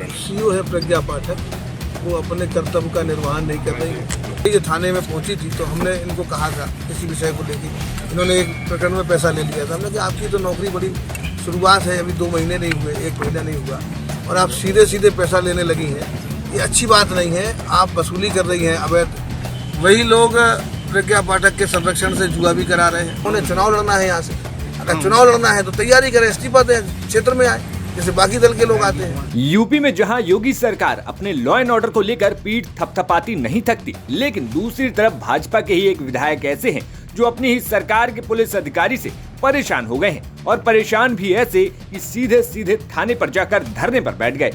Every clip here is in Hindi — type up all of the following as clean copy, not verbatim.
सीओ है प्रज्ञा पाठक, वो अपने कर्तव्य का निर्वहन नहीं कर रही है। ये थाने में पहुंची थी तो हमने इनको कहा था किसी विषय को लेकर, इन्होंने एक प्रकरण में पैसा ले लिया था। हमने कहा आपकी तो नौकरी बड़ी शुरुआत है, अभी 2 महीने नहीं हुए, 1 महीना नहीं हुआ और आप सीधे सीधे पैसा लेने लगी हैं, ये अच्छी बात नहीं है। आप वसूली कर रही हैं अवैध। वही लोग प्रज्ञा पाठक के संरक्षण से जुआ भी करा रहे हैं। उन्हें चुनाव लड़ना है, यहाँ से अगर चुनाव लड़ना है तो तैयारी करें, इस्तीफा दें, क्षेत्र में आए जैसे बाकी दल के लोग आते हैं। यूपी में जहां योगी सरकार अपने लॉ एंड ऑर्डर को लेकर पीठ थपथपाती नहीं थकती, लेकिन दूसरी तरफ भाजपा के ही एक विधायक ऐसे हैं जो अपनी ही सरकार के पुलिस अधिकारी से परेशान हो गए हैं और परेशान भी ऐसे कि सीधे सीधे थाने पर जाकर धरने पर बैठ गए।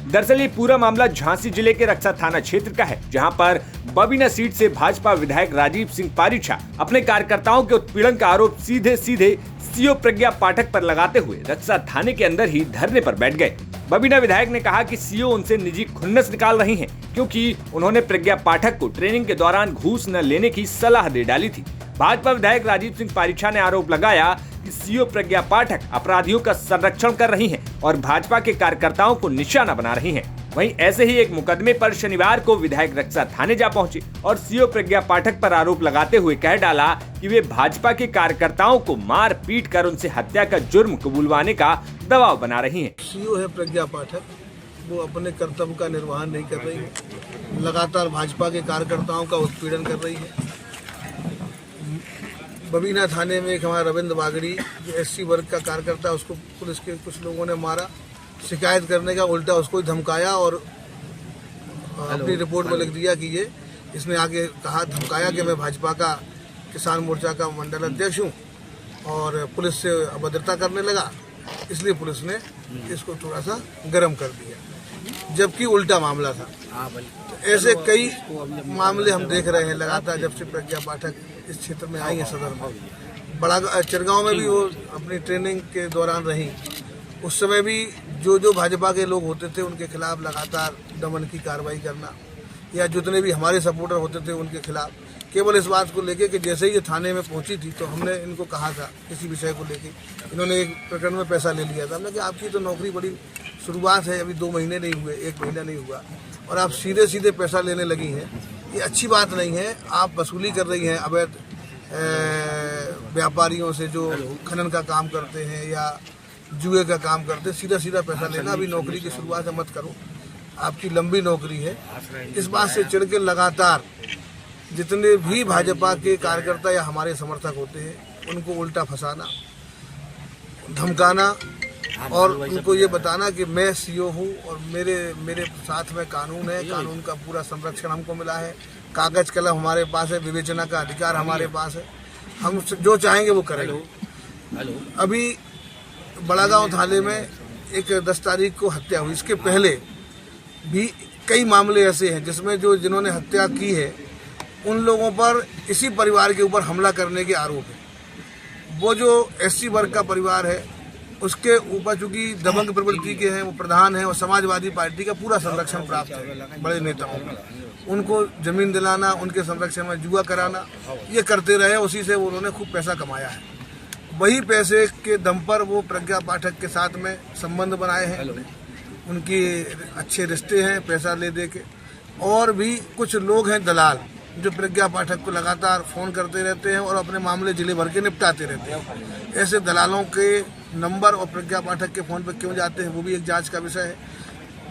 दरअसल ये पूरा मामला झांसी जिले के रक्सा थाना क्षेत्र का है, जहां पर बबीना सीट से भाजपा विधायक राजीव सिंह पारिछा अपने कार्यकर्ताओं के उत्पीड़न का आरोप सीधे सीधे सीओ प्रज्ञा पाठक पर लगाते हुए रक्सा थाने के अंदर ही धरने पर बैठ गए। बबीना विधायक ने कहा कि सीओ उनसे निजी खुन्नस निकाल रही हैं, क्योंकि उन्होंने प्रज्ञा पाठक को ट्रेनिंग के दौरान घूस न लेने की सलाह दे डाली थी। भाजपा विधायक राजीव सिंह पारिछा ने आरोप लगाया कि सीओ प्रज्ञा पाठक अपराधियों का संरक्षण कर रही हैं और भाजपा के कार्यकर्ताओं को निशाना बना रही हैं। वहीं ऐसे ही एक मुकदमे पर शनिवार को विधायक रक्सा थाने जा पहुंचे और सीओ प्रज्ञा पाठक पर आरोप लगाते हुए कह डाला कि वे भाजपा के कार्यकर्ताओं को मार पीट कर उनसे हत्या का जुर्म कबूलवाने का दबाव बना रही हैं। सीओ है प्रज्ञा पाठक, वो अपने कर्तव्य का निर्वहन नहीं कर रही है, लगातार भाजपा के कार्यकर्ताओं का उत्पीड़न कर रही है। बबीना थाने में एक हमारा रविंद्र बागड़ी जो एससी वर्ग का कार्यकर्ता, उसको पुलिस के कुछ लोगों ने मारा। शिकायत करने का उल्टा उसको ही धमकाया और अपनी रिपोर्ट में लिख दिया कि इसने आगे कहा, धमकाया कि मैं भाजपा का किसान मोर्चा का मंडल अध्यक्ष हूँ और पुलिस से अभद्रता करने लगा, इसलिए पुलिस ने इसको थोड़ा सा गर्म कर दिया, जबकि उल्टा मामला था। तो ऐसे कई मामले हम देख रहे हैं लगातार जब से प्रज्ञा पाठक इस क्षेत्र में आई है। सदर में बड़ा चिरगांव में भी वो अपनी ट्रेनिंग के दौरान रही, उस समय भी जो भाजपा के लोग होते थे उनके खिलाफ लगातार दमन की कार्रवाई करना, या जितने भी हमारे सपोर्टर होते थे उनके खिलाफ, केवल इस बात को लेके कि जैसे ही ये थाने में पहुंची थी तो हमने इनको कहा था किसी विषय को लेके, इन्होंने एक प्रकरण में पैसा ले लिया था। हमने कहा आपकी तो नौकरी बड़ी शुरुआत है, अभी 2 महीने नहीं हुए, 1 महीना नहीं हुआ और आप सीधे सीधे पैसा लेने लगी हैं, ये अच्छी बात नहीं है। आप वसूली कर रही हैं अवैध व्यापारियों से जो खनन का काम करते हैं या जुए का काम करते हैं, सीधा सीधा पैसा लेना। अभी नौकरी की शुरुआत है, मत करो, आपकी लंबी नौकरी है। इस बात से चिढ़ के लगातार जितने भी भाजपा के कार्यकर्ता या हमारे समर्थक होते हैं उनको उल्टा फंसाना, धमकाना और उनको ये बताना कि मैं सीओ हूँ और मेरे साथ में कानून है, कानून का पूरा संरक्षण हमको मिला है, कागज कलम हमारे पास है, विवेचना का अधिकार हमारे पास है, हम जो चाहेंगे वो करेंगे। अभी बड़ागांव थाने में एक 10 तारीख को हत्या हुई, इसके पहले भी कई मामले ऐसे हैं जिसमें जिन्होंने हत्या की है उन लोगों पर इसी परिवार के ऊपर हमला करने के आरोप है। वो जो एससी वर्ग का परिवार है उसके ऊपर चूंकि दबंग प्रवृत्ति के हैं, वो प्रधान है और समाजवादी पार्टी का पूरा संरक्षण प्राप्त है बड़े नेताओं का, उनको जमीन दिलाना, उनके संरक्षण में जुआ कराना, ये करते रहे, उसी से उन्होंने खूब पैसा कमाया है। वही पैसे के दम पर वो प्रज्ञा पाठक के साथ में संबंध बनाए हैं, उनकी अच्छे रिश्ते हैं पैसा ले दे के। और भी कुछ लोग हैं दलाल जो प्रज्ञा पाठक को लगातार फोन करते रहते हैं और अपने मामले जिले भर के निपटाते रहते हैं। ऐसे दलालों के नंबर और प्रज्ञा पाठक के फोन पर क्यों जाते हैं वो भी एक जांच का विषय है।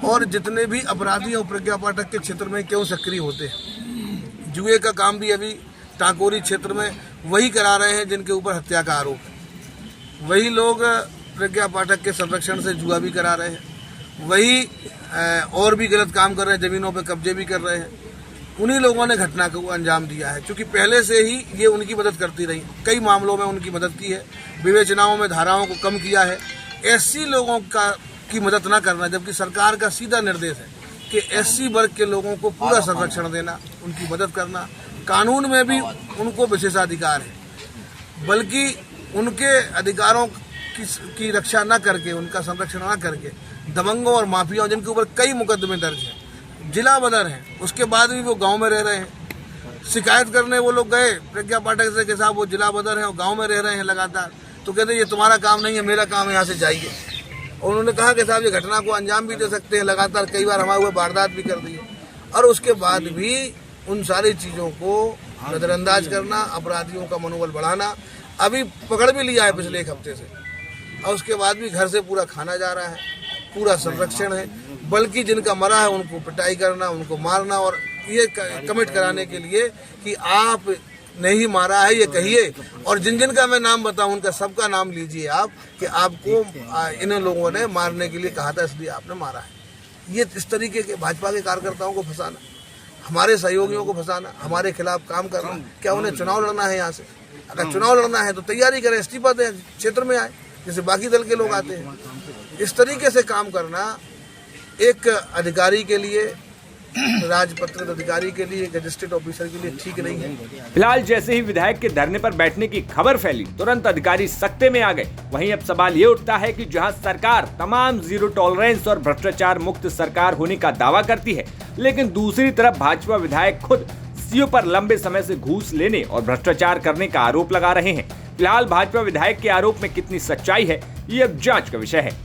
और जितने भी अपराधी और प्रज्ञा पाठक के क्षेत्र में क्यों सक्रिय होते हैं, जुए का काम भी अभी टाकोरी क्षेत्र में वही करा रहे हैं जिनके ऊपर हत्या का आरोप है। वही लोग प्रज्ञा पाठक के संरक्षण से जुआ भी करा रहे हैं, वही और भी गलत काम कर रहे हैं, जमीनों पर कब्जे भी कर रहे हैं। उन्हीं लोगों ने घटना को अंजाम दिया है, क्योंकि पहले से ही ये उनकी मदद करती रही, कई मामलों में उनकी मदद की है, विवेचनाओं में धाराओं को कम किया है। एससी लोगों की मदद न करना, जबकि सरकार का सीधा निर्देश है कि एससी वर्ग के लोगों को पूरा संरक्षण देना, उनकी मदद करना, कानून में भी उनको विशेषाधिकार है, बल्कि उनके अधिकारों की रक्षा न करके, उनका संरक्षण न करके दबंगों और माफियाओं जिनके ऊपर कई मुकदमे दर्ज हैं, जिला बदर हैं, उसके बाद भी वो गांव में रह रहे हैं। शिकायत करने वो लोग गए प्रज्ञा पाठक से के साथ, वो जिला बदर हैं और गांव में रह रहे हैं लगातार, तो कहते ये तुम्हारा काम नहीं है, मेरा काम है, यहाँ से जाइए। और उन्होंने कहा कि साहब ये घटना को अंजाम भी दे सकते हैं, लगातार कई बार हमारे हुए वारदात भी कर दी है। और उसके बाद भी उन सारी चीज़ों को नज़रअंदाज करना, अपराधियों का मनोबल बढ़ाना। अभी पकड़ भी लिया है पिछले 1 हफ्ते से, और उसके बाद भी घर से पूरा खाना जा रहा है, पूरा संरक्षण है। बल्कि जिनका मरा है उनको पिटाई करना, उनको मारना, और ये कमिट कराने के लिए कि आप नहीं मारा है ये कहिए, और जिन जिन का मैं नाम बताऊं उनका सबका नाम लीजिए आप, कि आपको इन लोगों ने मारने के लिए कहा था इसलिए आपने मारा है। ये इस तरीके के भाजपा के कार्यकर्ताओं को फंसाना, हमारे सहयोगियों को फंसाना, हमारे खिलाफ काम करना। क्या उन्हें चुनाव लड़ना है? यहाँ से अगर चुनाव लड़ना है तो तैयारी करें, इस्तीफा दें, क्षेत्र में आए जैसे बाकी दल के लोग आते हैं। इस तरीके से काम करना एक अधिकारी के लिए, राजपत्रित अधिकारी के लिए, रजिस्ट्रेट ऑफिसर के लिए ठीक नहीं है। फिलहाल जैसे ही विधायक के धरने पर बैठने की खबर फैली, तुरंत अधिकारी सख्ते में आ गए। वहीं अब सवाल ये उठता है कि जहां सरकार तमाम जीरो टॉलरेंस और भ्रष्टाचार मुक्त सरकार होने का दावा करती है, लेकिन दूसरी तरफ भाजपा विधायक खुद सीओ पर लंबे समय से घूस लेने और भ्रष्टाचार करने का आरोप लगा रहे हैं। फिलहाल भाजपा विधायक के आरोप में कितनी सच्चाई है, ये अब जांच का विषय है।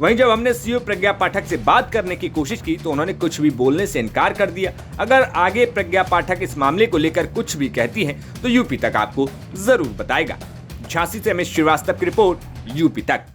वहीं जब हमने सीओ प्रज्ञा पाठक से बात करने की कोशिश की तो उन्होंने कुछ भी बोलने से इनकार कर दिया। अगर आगे प्रज्ञा पाठक इस मामले को लेकर कुछ भी कहती हैं तो यूपी तक आपको जरूर बताएगा। झांसी से अमित श्रीवास्तव की रिपोर्ट, यूपी तक।